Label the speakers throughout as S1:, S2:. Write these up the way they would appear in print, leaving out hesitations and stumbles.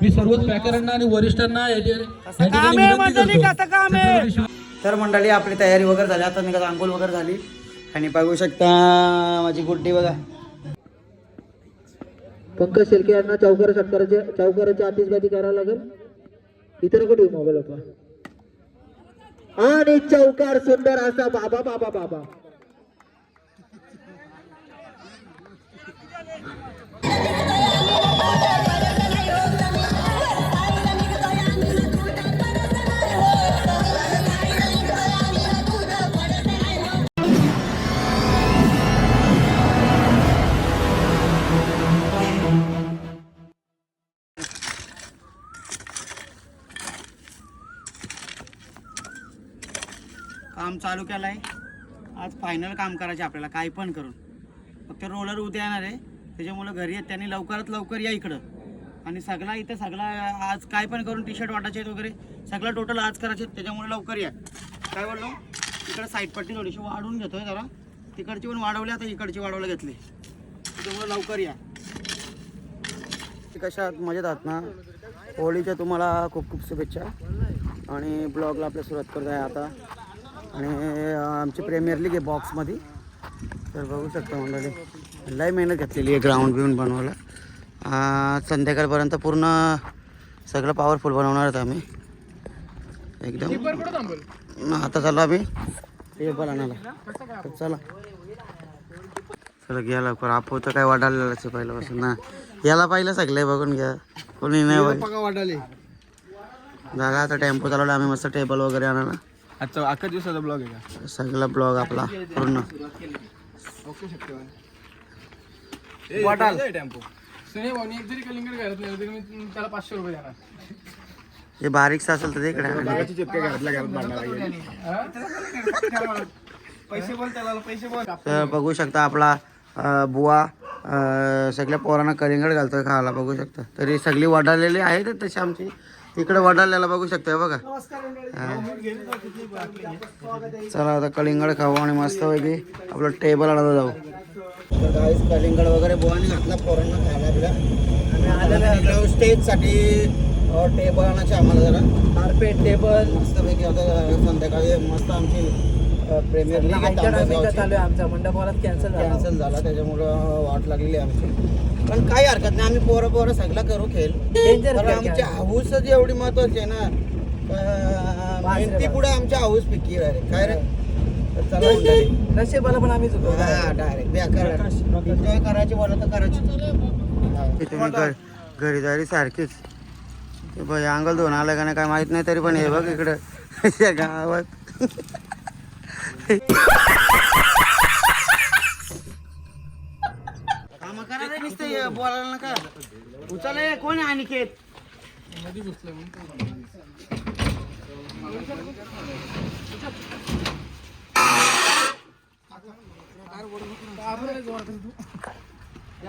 S1: मी सर्वच पॅकरांना आणि वरिष्ठांना
S2: तर मंडळी आपली तयारी वगैरे झाली, आता निघत अंघोळ वगैरे झाली आणि बघू शकता माझी गुड्डी बघा.
S3: पंकज शेळके यांना चौकाराची आतिषबाजी करायला लागेल. इतर कुठे मोबाईल होता आणि चौकार सुंदर असा बाबा बाबा बाबा.
S2: काम चालू केलं आहे. आज फायनल काम करायचे आपल्याला, काही पण करून. फक्त रोलर उद्या येणार आहे, त्याच्यामुळं घरी आहेत त्यांनी लवकरात लवकर या इकडं. आणि सगळा इथं सगळा आज काय पण करून टी शर्ट वाटायचे आहेत वगैरे सगळं टोटल आज करायचे आहेत, त्याच्यामुळे लवकर या. काय बोललो, इकडं साईड पट्टी थोडीशी वाढवून घेतोय जरा, तिकडची पण वाढवली, आता इकडची वाढवायला घेतली, त्याच्यामुळे लवकर या. कशा मजेत आहात ना? होळीच्या तुम्हाला खूप खूप शुभेच्छा. आणि ब्लॉगला आपल्या सुरुवात करत आहे आता. आणि आमची प्रीमियर लीग आहे बॉक्समध्ये, तर बघू शकता मंडळी लई मेहनत घेतलेली आहे ग्राउंड बिऊंड बनवायला. संध्याकाळपर्यंत पूर्ण सगळं पॉवरफुल बनवणार आहोत आम्ही एकदम. आता चालू आम्ही टेबल आणायला, चला चला घ्या लवकर. आपण तर काय वाढायला पहिल्यापासून ना, याला पाहिलं सगळे बघून घ्या, कोणी नाही वाढाले. झाला आता टेम्पो चालवला आम्ही मस्त टेबल वगैरे आणायला.
S4: आजचा अख्खा दिवसाचा ब्लॉग आहे का?
S2: सगळा ब्लॉग आपला पूर्ण
S4: वाटाल टेम्पो सुने भाऊनी एक जरी कलिंगड घरात नाही तरी मी त्याला 500 रुपये देणार.
S2: हे बारीकसा असेल तर ते इकडे
S4: बागाची चिपके घरातल्या घरात बांधणार पैसे बोल त्याला, पैसे बोल.
S2: तर बघू शकता आपला बुवा सगळ्या पोरांना कलिंगड घालतोय खायला, बघू शकता. तरी सगळी वडालेली आहेत तशी आमची इकडे वडालेला बघू शकता बघा. चला आता कलिंगड खाऊ आणि मस्त पैकी आपलं टेबल आणायला जाऊ. तर गाईस कलिंगड वगैरे बुवानी घातला पोरांना खायला बिला. आणि आलेल्या स्टेजसाठी टेबल आणायचे आम्हाला, जरा कार्पेट टेबल मस्तपैकी. आता संध्याकाळी मस्त आमची प्रीमियर लीग
S3: आमचा मंडपाला
S2: कॅन्सल झाला, त्याच्यामुळं वाट लागलेली आमची. पण काही हरकत नाही, आम्ही पोरं सगळं करू खेळ. पण आमची हाऊसच एवढी महत्वाची आहे ना, मेहनती पुढे आमच्या हाऊस पिकी आहे काय रे. चला
S3: नशेबाला पण आम्ही
S2: डायरेक्ट एन्जॉय करायची बोला तर करायची. तुम्ही घरी जारी सारखीच अंगल धुवून आलं का नाही काय माहित नाही, तरी पण हे बघ इकडं गावात काम करायचं नुसतं बोलायला नका. उचल कोण आहे अनिकेत?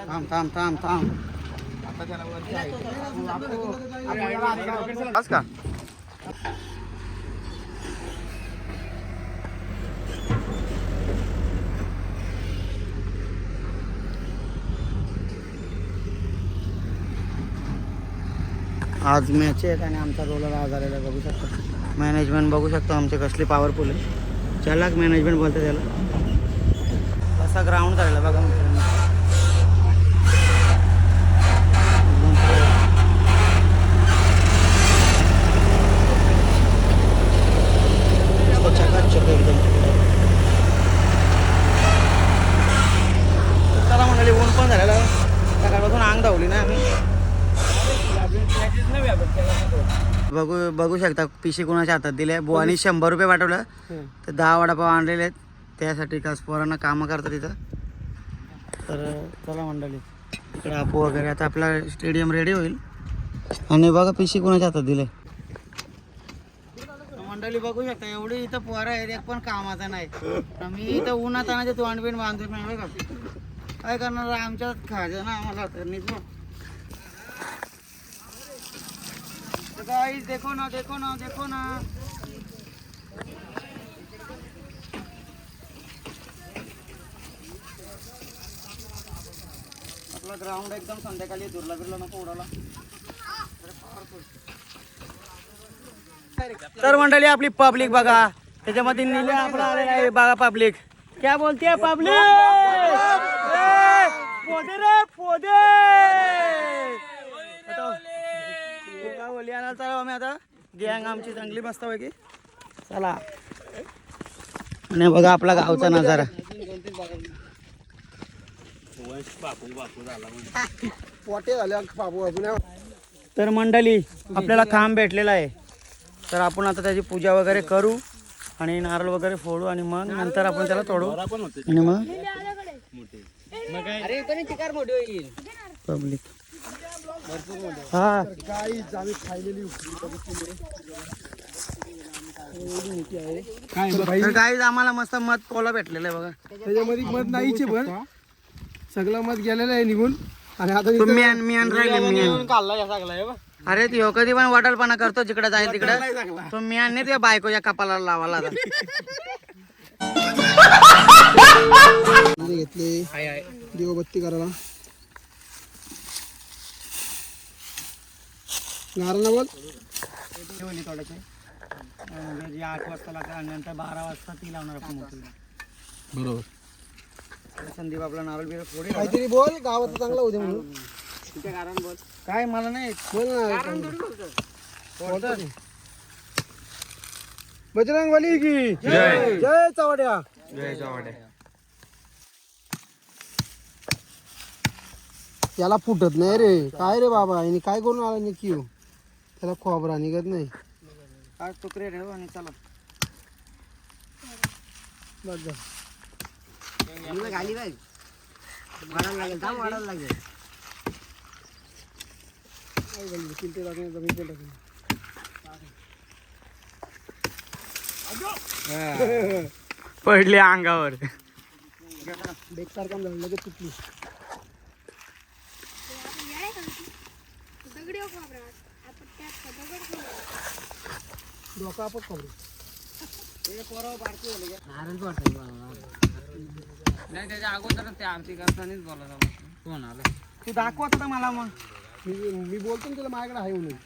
S2: थांब थांब थांब थांब बस का. आज मॅच आहेत आणि आमचा रोलर आज आलेला बघू शकता. मॅनेजमेंट बघू शकता आमचे कसली पॉवरफुल आहे. चलाक मॅनेजमेंट बोलते त्याला. असा ग्राउंड झालेला बघा मित्रांनो. एकदम चला म्हणाले ऊन पण झालेला, सकाळपासून अंग धावली ना आम्ही. बघू शकता पिशी कोणाच्या हातात दिले. बुवानी 100 रुपये पाठवलं तर 10 वडापाव आणलेले आहेत, त्यासाठी खास पोरांना कामं करतात तिथं. तर चला मंडळी इकडे आपू वगैरे. आता आपला स्टेडियम रेडी होईल आणि बघा पिशी कोणाच्या हातात दिले. मंडळी बघू शकता एवढी इथं पोरं आहेत, एक पण कामाचा नाही. मी इथं उन्हात आणायचे तोंड बिंड बांधतो नाही बघा. काय करणार आमच्यात खायचं ना आम्हाला. गाइस देखो ना देखो ना देखो ना. आपला ग्राउंड एकदम संध्याकाळी दुर्ला बिरला नको उडाला. तर मंडळी आपली पब्लिक बघा, त्याच्यामध्ये निल्या आपला आलेला आहे बघा पब्लिक. क्या बोलते पब्लिक? पोदे रे पोदे. चला आम्ही आता गँग आमची चांगली मस्त पैकी. चला आणि बघा आपला गावचा नजारा. तर मंडळी आपल्याला खांब भेटलेला आहे, तर आपण आता त्याची पूजा वगैरे करू आणि नारळ वगैरे फोडू आणि मग नंतर आपण त्याला तोडू आणि मग पब्लिक. हा तर काही आम्हाला मस्त मध पोला भेटलेला आहे बघा.
S4: त्याच्यामध्ये मध नाहीचे पण सगळं मध गेलेलं आहे निघून. आणि आता
S2: तुम्ही अरे ती कधी पण वाटालपणा करतो जिकडे जाईल तिकडे. तुम्ही आणि त्या बायकोच्या कपाला लावाला
S4: घेतले दिवाबत्ती करायला. नारळ बोल
S2: थोड्याचे म्हणजे 8 वाजता लागतात आणि नंतर 12 वाजता ती लावणार आपण मोठी.
S4: बरोबर.
S2: संदीप आपला नारळ बिरळ फोडे.
S4: काहीतरी बोल गावात चांगला होते म्हणून.
S2: काय मला नाही
S4: बोल ना. बजरंग बली की जय. जय चवड्या.
S2: जय चव्हाण.
S4: याला फुटत नाही रे. काय रे बाबा आणि काय करून आला नक्की हो? त्याला खोबरा निघत नाही.
S2: आज तुकडे ठेव आणि चला
S4: बघ जा.
S2: खाली काय वाढायला लागेल दाम वाढायला लागेल.
S4: किलते टाकणे जमीन पण टाकणे.
S2: पडले अंगावर.
S4: बेकार काम झालं लगेच तुटली. डोका आपण खोबरे.
S1: नाही त्याच्या अगोदर ते आरती करतानाच बोलायला कोण आलं.
S2: तू दाखवत होता मला मग.
S4: मी बोलतो ना त्याला माझ्याकडे आहे म्हणून.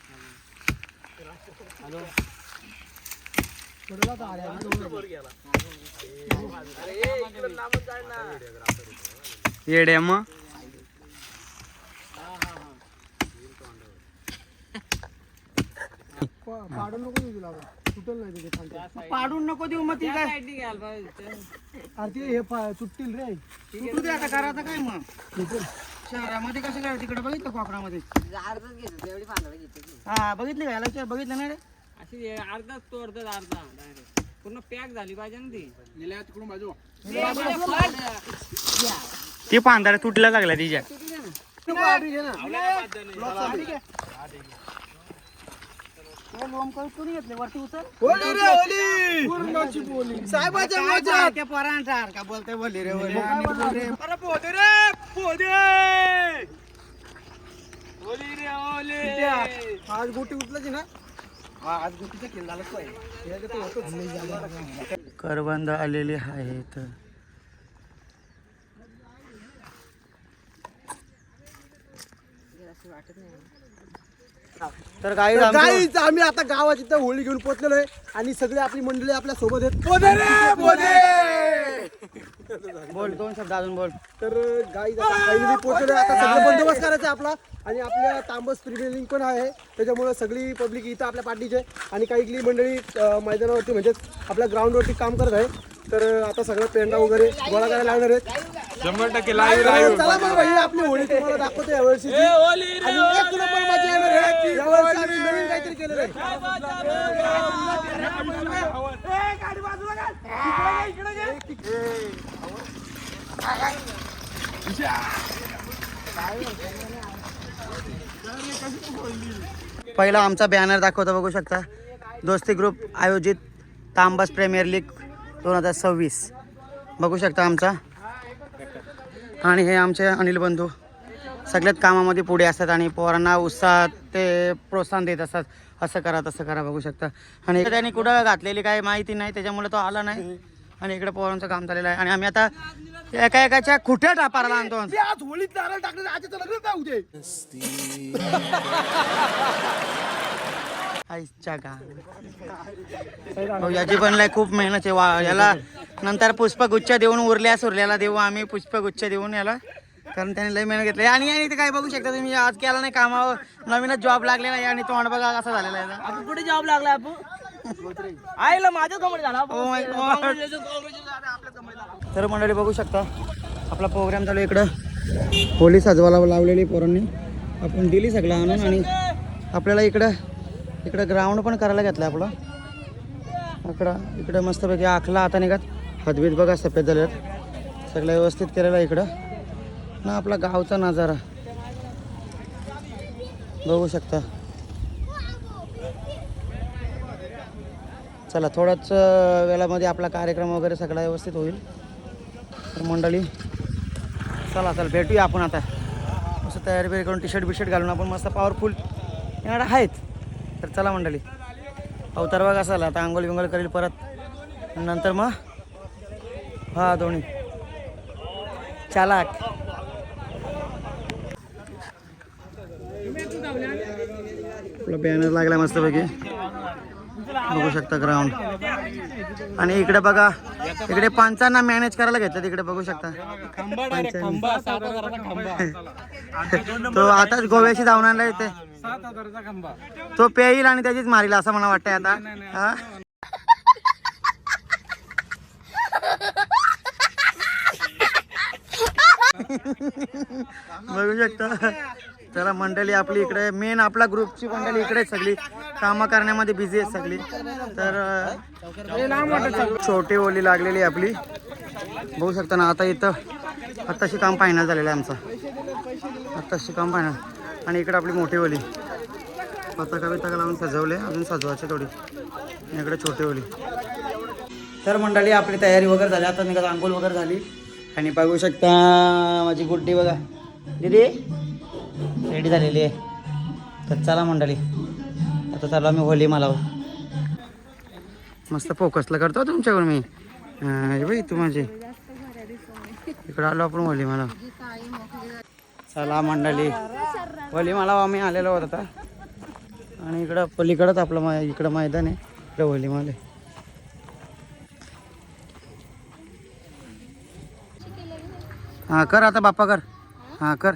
S4: पडला तर आल्या.
S2: येड्या मग
S4: पाडून नको देऊ तुला. तुटल नाही त्याचे खांदे.
S2: पाडून नको देऊ मग ती काय
S4: अरे ते हे तुटतील रे.
S2: तुटू दे आता. करा आता काय मग. शहरामध्ये कसं काय तिकडे बघितलं कोकणामध्ये. हा बघितली का याला बघितलं नाही रे.
S1: अशी अर्धाच तोडतात अर्धा डायरेक्ट पूर्ण पॅक झाली पाहिजे ना ती.
S4: तिकडून बाजू
S2: ती पांढरा तुटला लागला तिच्या. कोणी घेतले वरती उचल.
S4: साहेबाच्या
S2: का बोलते बोलली रे
S4: आज गोटी उचलायची ना. आज गोटीचा खेळ झाला पाहिजे.
S2: करबंद आलेली आहेत. तर
S4: गाईज आम्ही आता गावात इथं होळी घेऊन पोहोचलेलो आहे आणि सगळे आपली मंडळी आपल्या सोबत आहेत.
S2: बोल 2 शब्द अजून बोल.
S4: तर गाईज आता फायनली पोहोचलेलो आहे. आता सगळं बंदोबस्त करायचा आहे आपला आणि आपल्या तांबस प्रीमियरिंग पण आहे. त्याच्यामुळे सगळी पब्लिक इथं आपल्या पार्टीचे आणि काही मंडळी मैदानावरती म्हणजेच आपल्या ग्राउंडवरती काम करत आहे. तर आता सगळं पेंडा वगैरे गोळा करायला लागणार आहेत.
S1: 100%
S4: चला मग भाई आपली होळी तुम्हाला दाखवतो यावर्षी. आणि एक नंबर मजा येणार आहे. यावर्षी आम्ही नवीन काहीतरी केलेलं आहे.
S2: पहिला आमचा बॅनर दाखवतो बघू शकता. दोस्ती ग्रुप आयोजित तांबस प्रीमियर लीग 2026 बघू शकता आमचा. आणि हे आमचे अनिल बंधू सगळ्यात कामामध्ये पुढे असतात आणि पोरांना उत्साहात ते प्रोत्साहन देत असतात. असं करा तसं करा बघू शकता. आणि त्यांनी कुठं घातलेली काय माहिती नाही त्याच्यामुळे तो आला नाही. आणि इकडे पोरांचं काम चाललेलं आहे आणि आम्ही आता एका एकाच्या खुट्या टापाराला आणतो.
S4: आज होळीत नारळ टाकलं. आजचं लग्न जाऊ दे.
S2: आईच्या गाव याची पण लय खूप मेहनत आहे याला नंतर पुष्पगुच्छ देऊन उरल्याला देऊ आम्ही पुष्पगुच्छ देऊन याला, कारण त्याने लय मेहनत घेतली. आणि इथे काय बघू शकता तुम्ही, आज केला नाही कामावर, नवीनच जॉब लागलेला आहे आणि तोंड बघा कसा झालेला आहे.
S3: आपण कुठे जॉब लागला आपण आईला माझ्या कंपनी झाला.
S2: Oh my God. तर मंडळी बघू शकता आपला प्रोग्राम चालू इकडं होळी सजवायला लावलेली पोरांनी, आपण दिली सगळं आणून. आणि आपल्याला इकडं ग्राउंड पण करायला घेतलं आपलं. इकडं मस्तपैकी आखला आता निघत, हातबीत बघा सफेद झालेत, सगळं व्यवस्थित केलेलं आहे इकडं ना. आपला गावचा नजारा बघू शकता. चला थोड्याच वेळामध्ये आपला कार्यक्रम वगैरे सगळा व्यवस्थित होईल. तर मंडळी चला भेटूया आपण आता. मस्त तयारी बिरी करून टी शर्ट घालून आपण मस्त पॉवरफुल येणार आहेत. तर चला मंडळी, अवतार बघा असाल आता, आंघोळ बिंगोळ करेल परत, नंतर मग हा दोन्ही चालाक. आपला बॅनर लागला मस्तपैकी बघू शकता ग्राउंड. आणि इकडे बघा, इकडे पंचांना मॅनेज करायला घेतलं, तिकडे बघू शकता तो आताच गोव्याशी जाऊन आणला इथे, तो पेईल आणि त्याचीच मारील असं मला वाटतंय आता. हा बघू शकता. चला मंडळी आपली इकडे मेन आपला ग्रुपची मंडळी इकडे सगळी कामं करण्यामध्ये बिझी आहे सगळी. तर छोटी ओली लागलेली आपली बघू शकता ना. आता इथं आत्ताशी काम फायनल झालेलं आहे आमचं, आत्ताशी काम फायनल. आणि इकडे आपली मोठी ओली पताका बिताका लावून सजवले, अजून सजवायचे थोडी. इकडे छोटी ओली. तर मंडळी आपली तयारी वगैरे झाली, आता निघत आंघोळ वगैरे झाली. आणि बघू शकता माझी गुड्डी बघा, दीदी रेडी झालेली आहे. तर चला मंडळी आता चालू आम्ही होली मला मस्त फोकसला करतो तुमच्याकडून मी. बाई तू माझी इकडं आलो आपण होली मला. चला मंडळी होली मला आम्ही आलेलो होत आता. आणि इकडं पलीकडंच आपलं इकडं मैदान आहे, इकडं होली मला. हां कर आता बाप्पा कर, हां कर.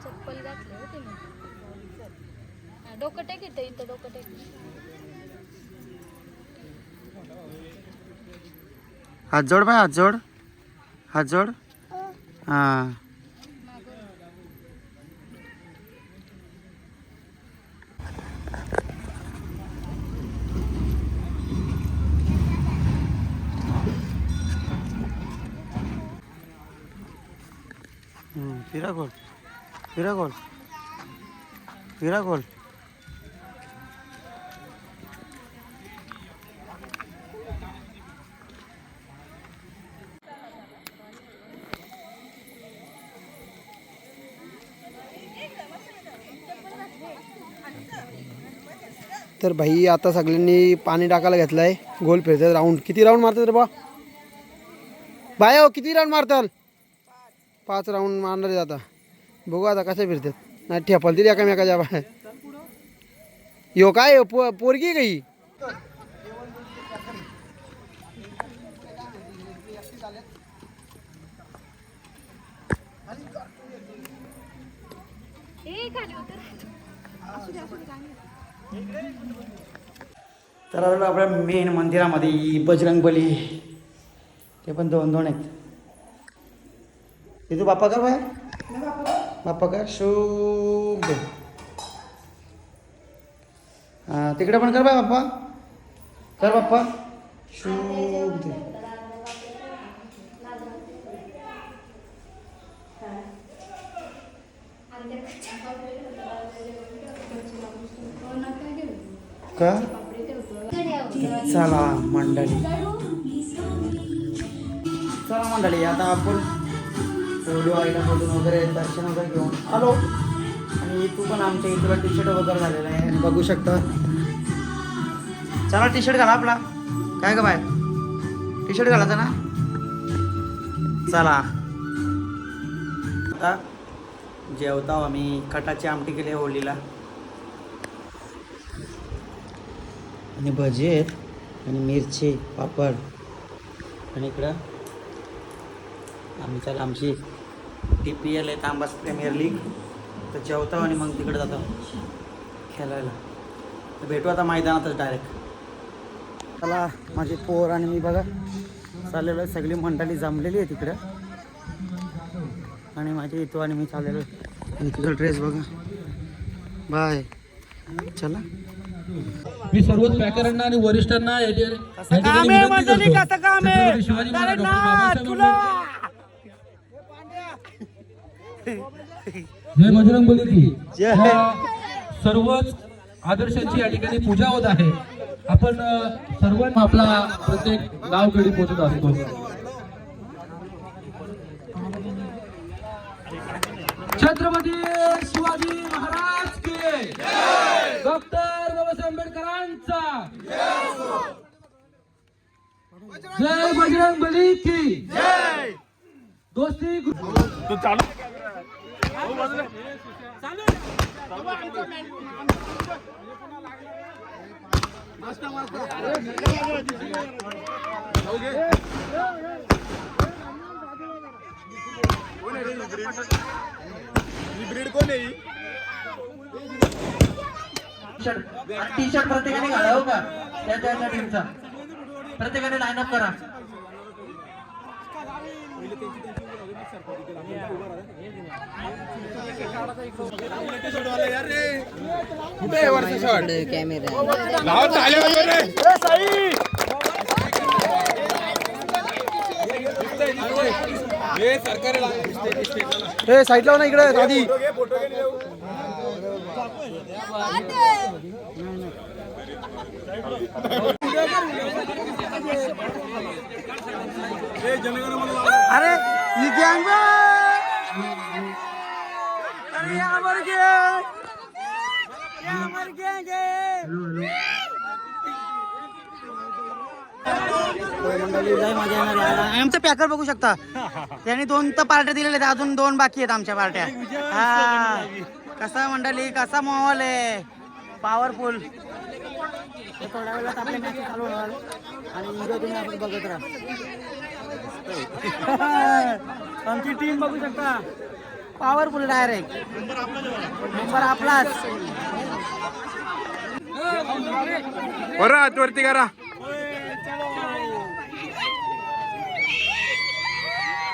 S5: चप्पल घातली होती मी. डोकं टेक इथं डोकं टेक.
S2: हात जोड बाय, हात जोड, हात जोड. हां फिरा गोल, फिरा गोल, फिरा गोल.
S4: तर भाई आता सगळ्यांनी पाणी टाकायला घेतलं आहे, गोल फिरतात राऊंड. किती राऊंड मारतात रे बा बाय, हो किती राऊंड मारतात? 5 राऊंड मारणार आहेत आता. बघू आता कसे फिरतात, नाही ठेपल तरी एकामेकाच्या बाय. यो काय पोरगी काही
S2: तर आलो आपल्या मेन मंदिरामध्ये. बजरंगबली ते पण 2-2 आहेत. ते तू बाप्पा कर बाय, बाप्पा कर शुभ दे. हां तिकडे पण कर बाय बाप्पा, कर बाप्पा शुभ दे. का चला मंडळी, चला मंडळी आता आपण फोटो आईला बोलून वगैरे दर्शन वगैरे घेऊन आलो. आणि तू पण आमच्या इथला टी शर्ट वगैरे झालेला आहे बघू शकता. चला टी शर्ट घाला आपला, काय का बाय टी शर्ट घालायचा ना. चला आता जेवता आम्ही. कटाची आमटी केली होळीला, आणि भजी आहेत आणि मिरची पापड आणि इकडं आमची TPL आहे तांबास प्रीमियर लीग. तर जेवतो आणि मग तिकडे जातो खेळायला. तर भेटू आता मैदानातच डायरेक्ट. मला माझे पोर आणि मी बघा चाललेलो आहे. सगळी मंडळी जमलेली आहे तिकडं आणि माझे इथं आणि मी चाललेलो आहे. आणि तुझा ड्रेस बघा. बाय. चला
S6: मी सर्वच पॅकरांना आणि वरिष्ठांना शिवाजी जय बजरंग बली की सर्वच आदर्शांची या ठिकाणी पूजा होत आहे. आपण सर्वांना आपला प्रत्येक गावकडे पोहोचत असतो. छत्रपती शिवाजी महाराज की डॉक्टर बाबासाहेब आंबेडकरांचा जय बजरंग बली की दोस्ती
S2: टी शर्ट प्रत्येकाने घालावं का त्या टीमचा. प्रत्येकाने लाईन अप करा.
S4: हे साईडला ना इकडे आधी.
S2: अरे ही गँग आमचं पॅकर बघू शकता. त्यांनी 2 तर पार्ट्या दिलेल्या आहेत. अजून 2 बाकी आहेत आमच्या पार्ट्या. हा कसा मंडळी कसा माहोल आहे पॉवरफुल. थोड्या वेळात आपल्या मॅच चालू होणार आणि व्हिडिओ तुम्ही आपण बघत राहा. आमची टीम बघू शकता पॉवरफुल डायरेक्ट. नंबर आपलाच.
S7: वरती करा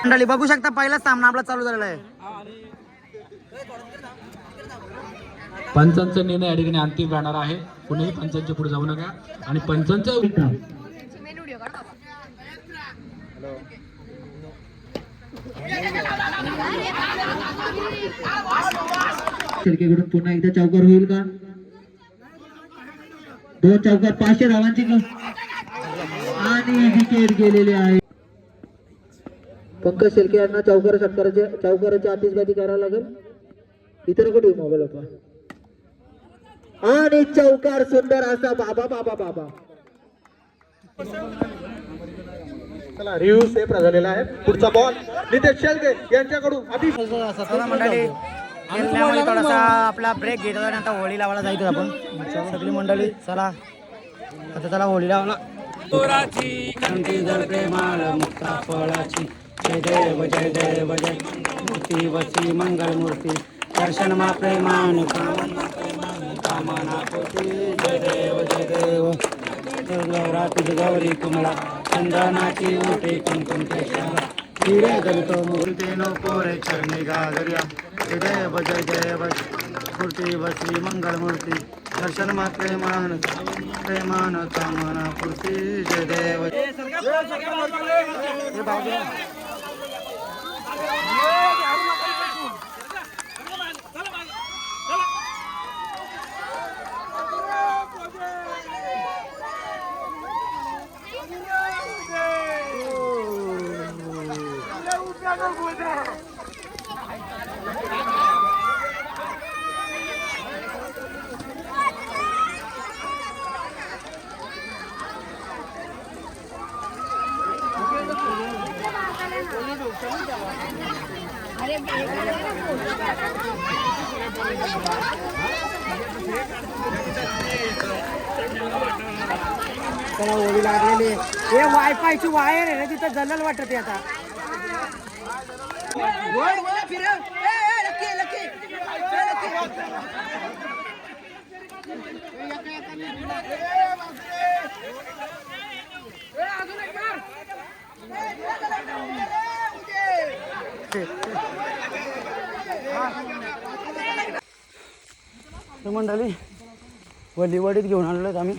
S2: मंडळी बघू शकता पहिलाच सामना आपला चालू झालेला आहे.
S6: पंचांचा निर्णय या ठिकाणी अंतिम राहणार आहे. कुणीही पंचांच्या पुढे जाऊ नका आणि पंचांचा
S3: शेळकेकडून पुन्हा एकदा चौकार होईल का? 2 चौकार 500 धावांची आणि विकेट गेलेले आहे. पंकज शेळके यांना चौकाराची आतिषबाजी करायला लागेल. इतर कुठे मोबाईल होता आणि चौकार सुंदर असा. बाबा बाबा बाबा
S4: चला रिव्ह्यू सेफ झालेला आहे. पुढचा बॉल नितेश शेळके यांच्याकडून आधी.
S2: चला मंडळी खेळण्यामध्ये थोडासा आपला ब्रेक घेतला आणि आता होळी लावायला जायचं आपण. सगळी मंडळी चला आता त्याला होळी लावायला. प्रेमाळ मुक्ता फळाची जय देव जय देव जय मूर्ती वसी मंगल मूर्ती दर्शन मा प्रेमान कामना पोटी जय देव तुझ गौरी कुमला चंदनाची उठे कुंकुम केशरा हिरे गलितो मूर्ती नो पोरे चरणी गागरिया जय देव मूर्ती वसी मंगल मूर्ती दर्शन मा प्रेमान कामना पूर्ती जय देव.
S5: अरे
S2: चला होळी लागलेली हे वायफायची वायर आहे ना तिथं जलल वाटत आता तर मंडळी वडीत घेऊन आलेलो आम्ही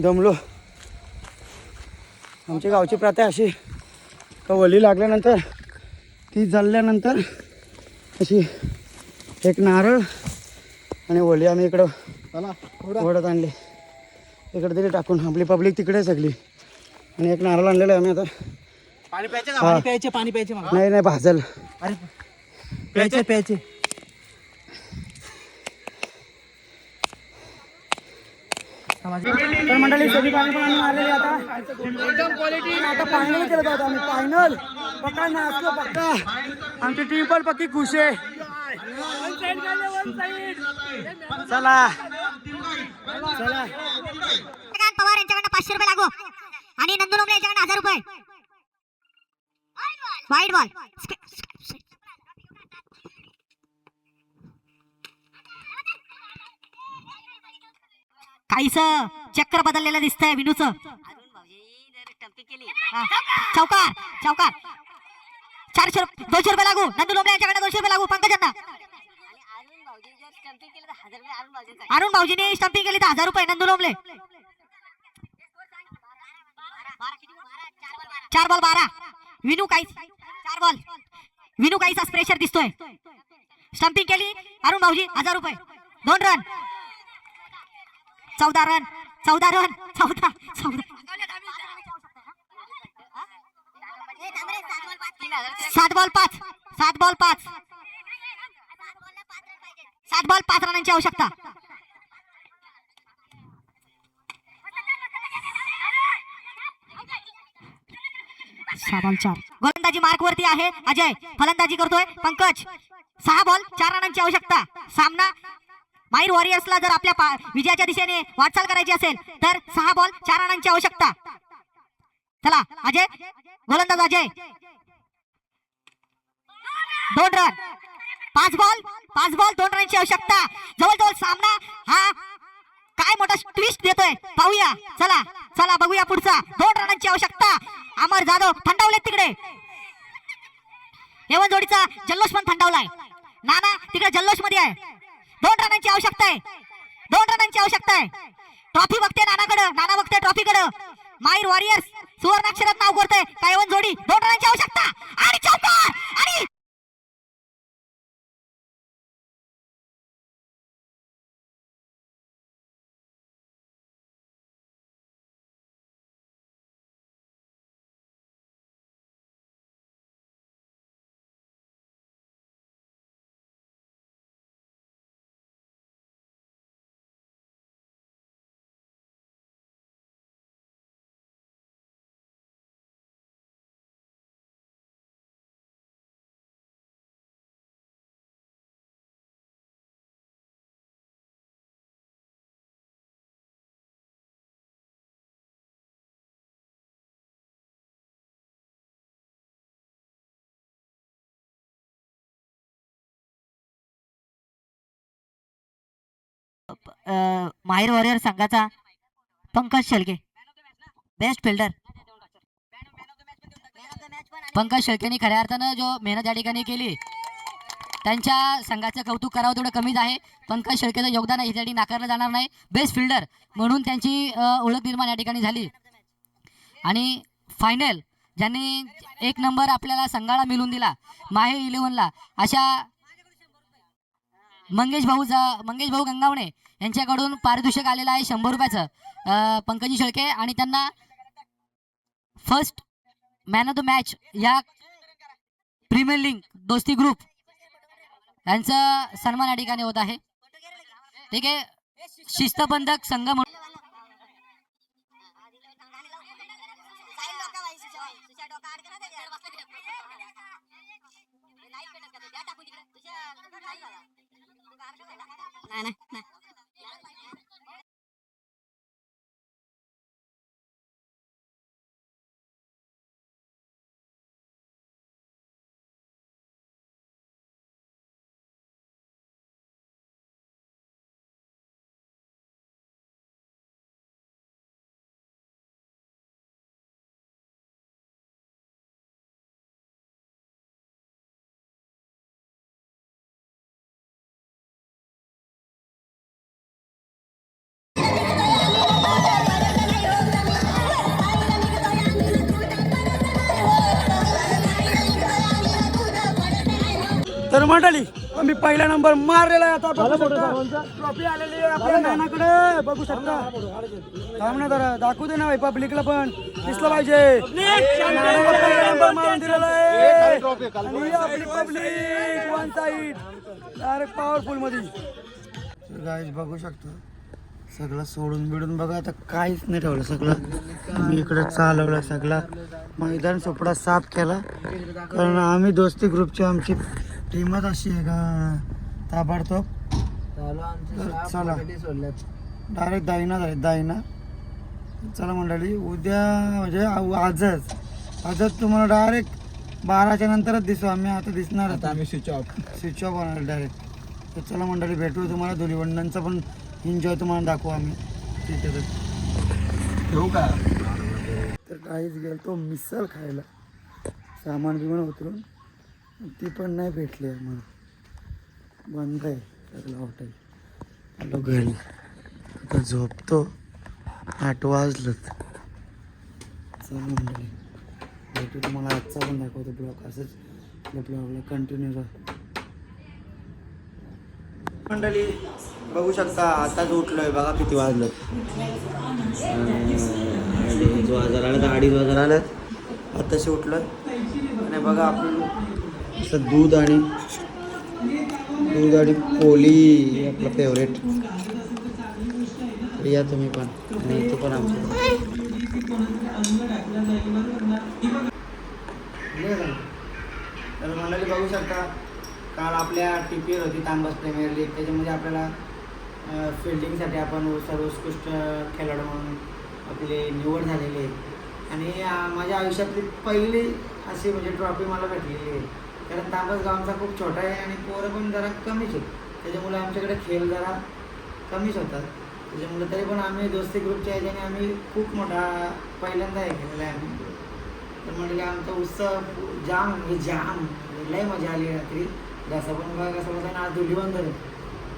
S2: दमलो. आमच्या गावची प्रथा अशी का वली लागल्यानंतर ती जळल्यानंतर अशी एक नारळ आणि वली आम्ही इकडं ओढत आणली इकडे तरी टाकून आपली पब्लिक तिकडे सगळी आणि एक नारळ आणलेलं आहे आम्ही आता.
S3: पाणी प्यायचे का? पाणी प्यायचे मग.
S2: नाही भाजल
S3: अरे प्यायचे
S2: तर मंडळी सगळी पाणी पण आणून आलेली आता एकदम क्वालिटी. आता फायनल केलं होतं आम्ही फायनल पक्का नाचलो पक्का. आमची टीम पण पक्की खुश आहे. चला चला
S7: पवार यांच्याकडनं 500 रुपये लागू आणि नंदू लोंबळे यांच्याकडनं 1000 रुपये. वाईट बॉल काहीच चक्र बदललेलं दिसतंय विनूचं. चौकार 200 रुपये लागू नंदू लोंबळे यांच्याकडनं 200 रुपये लागू पंकजांना. अरुण भाऊजीने स्टंपिंग केली तर 1000 रुपये नंदू लोंबळे. 4 बॉल 12 विनू काहीच 4 बॉल विनू काहीच प्रेशर दिसतोय. स्टंपिंग केली अरुण भाऊजी 1000 रुपये 2 रन 14 रन 7 बॉल 5 रनांची आवश्यकता. गोलंदाजी मार्क वरती आहे अजय. फलंदाजी करतोय पंकज. 6 बॉल 4 रनांची आवश्यकता. सामना माहीर वॉरियर्सला जर आपल्या विजयाच्या दिशेने वाटचाल करायची असेल तर 6 बॉल 4 रनांची आवश्यकता. चला अजय गोलंदाज अजय 2 रन 5 बॉल 2 रनांची आवश्यकता. जवळजवळ सामना हा काय मोठा ट्विस्ट देतोय पाहूया. चला बघूया पुढचा. 2 रनांची आवश्यकता. अमर जाधव थंडावले तिकडे. एवन जोडीचा जल्लोष पण थंडावलाय. नाना तिकडे जल्लोष मध्ये आहे. 2 रनांची आवश्यकता आहे. ट्रॉफी बघते नाना बघते ट्रॉफीकडे. माहीर वॉरियर्स सुवर्णाक्षरात नाव करतोय काय एवन जोडी. 2 रनांची आवश्यकता आणि चौकार आणि माहीर वॉरियर संघाचा पंकज शेळके बेस्ट फिल्डर. पंकज शेळकेने खऱ्या अर्थानं जो मेहनत या ठिकाणी केली त्यांच्या संघाचं कौतुक करावं तेवढं कमीच आहे. पंकज शेळकेचं योगदान यासाठी नाकारलं जाणार नाही. बेस्ट फिल्डर म्हणून त्यांची ओळख निर्माण या ठिकाणी झाली. आणि फायनल ज्यांनी 1 नंबर आपल्याला संघाला मिळून दिला माहीर 11ला अशा मंगेश भाऊ गंगावणे यांच्याकडून पारितोषिक आलेलं आहे 100 रुपयाचं पंकजी शेळके. आणि त्यांना first man of the match या प्रीमियर लीग दोस्ती ग्रुप यांचा सन्मान या ठिकाणी होत आहे. ठीक आहे. शिस्तबंधक संघ म्हणून नाही
S2: तर मंडळी आम्ही पहिला नंबर मारलेला आहे. आता बघू शकता ट्रॉफी आलेली आहे आपल्या नानाकडे, बघू शकता. थांब ना जरा, दाखवू दे ना पब्लिकला पण दिसलं पाहिजे. नानाला पहिला नंबर मारून दिलेला आहे आणि आपली public one side direct powerful मध्ये. गाईज बघू शकता सगळं सोडून बिडून बघा आता काहीच नाही ठेवलं. सगळं मी इकडे चालवलं, सगळा मैदान सोपडा साफ केला. कारण आम्ही दोस्ती ग्रुपची आमची टीमच अशी आहे का ताबडतोब. चला डायरेक्ट दाईना झाले दाईना. चला मंडळी उद्या म्हणजे आजच तुम्हाला डायरेक्ट 12च्या नंतरच दिसू आम्ही. आता दिसणार आम्ही स्विच ऑफ होणार डायरेक्ट. तर चला मंडळी भेटू तुम्हाला. धुलीवंदनचा पण एन्जॉय तुम्हाला दाखवू आम्ही तिथे.
S6: ठेवू का?
S2: तर काहीच गेलो तो मिसळ खायला, सामान बिमान उतरून ती पण नाही भेटली आम्हाला, बंद आहे सगळं हॉटेल. आलो घरी आता झोपतो. 8 वाजलं. चला मंडळी भेटू तुम्हाला आजचा पण दाखवतो ब्लॉग. असंच आपल्या ब्लॉगला कंटिन्यू राहा. मंडळी बघू शकता आताच उठलोय बघा किती वाजलं. 2 वाजता आलं तर 2:30 वाजता आलं. आताशी उठलोय आणि बघा आपण असं दूध आणि पोळी आपलं फेवरेट. या तुम्ही पण आणि इथं पण आमचं. तर मंडळी बघू शकता काल आपल्या TPL होती तांबस प्रीमियर लीग. त्याच्यामध्ये आपल्याला फिल्डिंगसाठी आपण सर्वोत्कृष्ट खेळाडू म्हणून आपली निवड झालेली आहे. आणि माझ्या आयुष्यातली पहिली अशी म्हणजे ट्रॉफी मला भेटलेली आहे. कारण तांबस गावचा खूप छोटा आहे आणि पोरं पण जरा कमीच आहेत. त्याच्यामुळे आमच्याकडे खेळ जरा कमीच होतात. त्याच्यामुळे तरी पण आम्ही दोस्ती ग्रुपच्या ह्याच्याने आम्ही खूप मोठा पहिल्यांदा हे केलेला आहे आम्ही. तर म्हणजे आमचा उत्सव जाम म्हणजे जाम लय मजा आली रात्री. जसं पण बघा कसं होतं ना, आज धुलीवंदन आहे.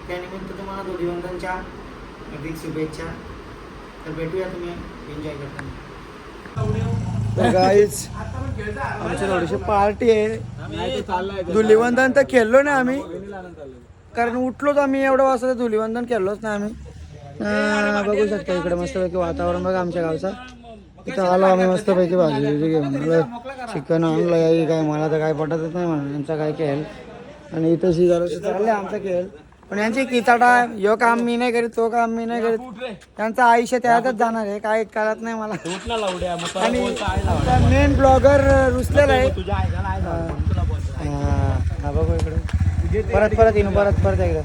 S2: त्यानिमित्त तुम्हाला धुलीवंदनच्या अधिक शुभेच्छा. तर भेटूया तुम्ही एन्जॉय करताना. तर गाईज आमची थोडीशी पार्टी आहे. धुलीवंदन तर खेळलो नाही आम्ही, कारण उठलोच आम्ही एवढं वाजता. धुलीवंदन खेळलोच नाही आम्ही. बघू शकता इकडे मस्तपैकी वातावरण बघा आमच्या गावचा. इथं आलो आम्ही मस्तपैकी भाजी घेऊन. मला चिकन आणलं आहे काय, मला तर काय पटतच नाही म्हणून यांचा काय खेळ. आणि इथं चाललंय आमचा खेळ. पण यांची किचाटा, यो काम मी नाही करीत, तो काम मी नाही करीत. त्यांचं आयुष्य त्यातच जाणार आहे, काय कळत नाही मला. आणि मेन ब्लॉगर रुसलेला आहे. हा बघू इकडे परत येईन परत एकदा.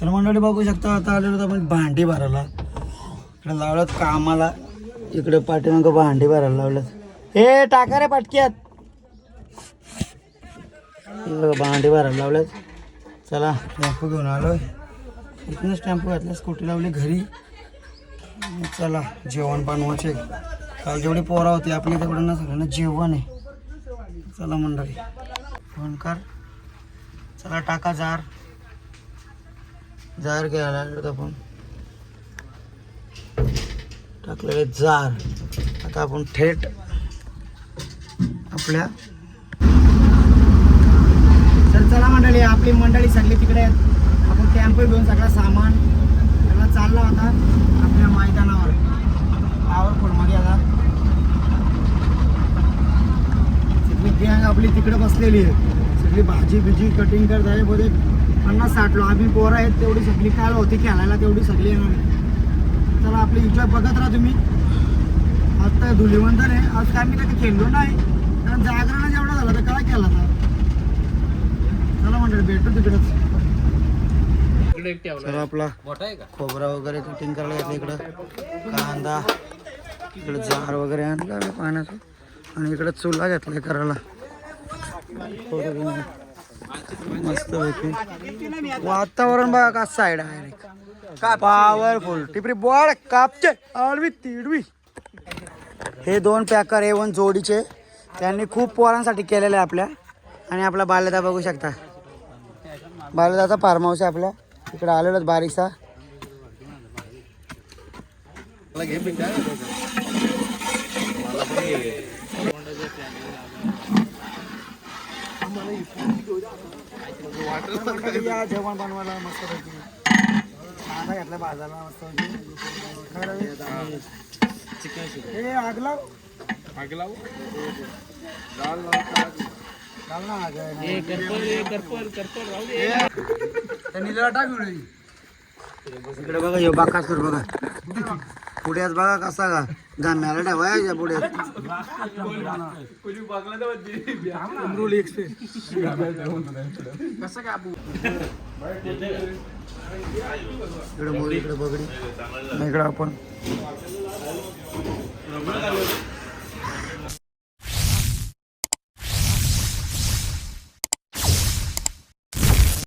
S2: तर मंडळी बघू शकता आता आलेलो आपण भांडी भरायला. इकडे लावलं कामाला, इकडे पाठीमागं भांडी भरायला लावलं. हे टाका रे पटक्यात, भांडी भरायला लावलं. चला टेम्पो घेऊन आलो. इथूनच टेम्पो घातला, स्कूटी लावली घरी. चला जेवण बनवायचे. काल जेवढी पोरा होती आपल्या तिकडं ना सगळ्यांना जेवण आहे. चला मंडळी फोन कर. चला टाका जार घ्यायला आलो आपण. टाकलेले जार. आता आपण थेट आपल्या चला मंडळी आपली मंडळी सगळी तिकडे आहेत. आपण टेम्पो घेऊन सगळं सामान सगळं चालला होता आपल्या मैदानावर पॉवरफुलमध्ये. आता सगळी गँग आपली तिकडे बसलेली आहे. सगळी भाजी बिजी कटिंग करत आहे. बोलते 50-60 आम्ही पोरं आहेत तेवढी सगळी काल होती खेळायला तेवढी सगळी येणार आहे. चला आपली एन्जॉय बघत राहा तुम्ही. आता धुलीवंदन आहे. आज काय मी कधी खेळलो नाही, कारण जागरण जेवढा झाला तर काय केला तर. चला मंडळी भेटू तिकडेच. चला आपला खोबरा वगैरे कटिंग करायला घेतलं. इकडं कांदा, इकडं जार वगैरे आणलं पाण्याचं. आणि इकडं चुला घेतलाय करायला. मस्त पैकी वातावरण बघा का साईड आहे काय पॉवरफुल. टिपरी बॉड कापचे आडवी तिडवी. हे 2 पॅकर A1 जोडीचे त्यांनी खूप पोरांसाठी केलेले आहे आपल्या. आणि आपला बालदा बघू शकता, बालदाचा फार्म हाऊस आहे आपल्या इकडे. आलेलोच बारीकसा. या जेवण बनवायला मस्त पैकी कांदा घातला भाजायला मस्त हे आगला इकडे बघा यो बाकासूर बघा पुढ्यात बघा कसा का गाम्याला ठेवायच्या पुढे इकडे मोरी इकडे बघडी इकडे आपण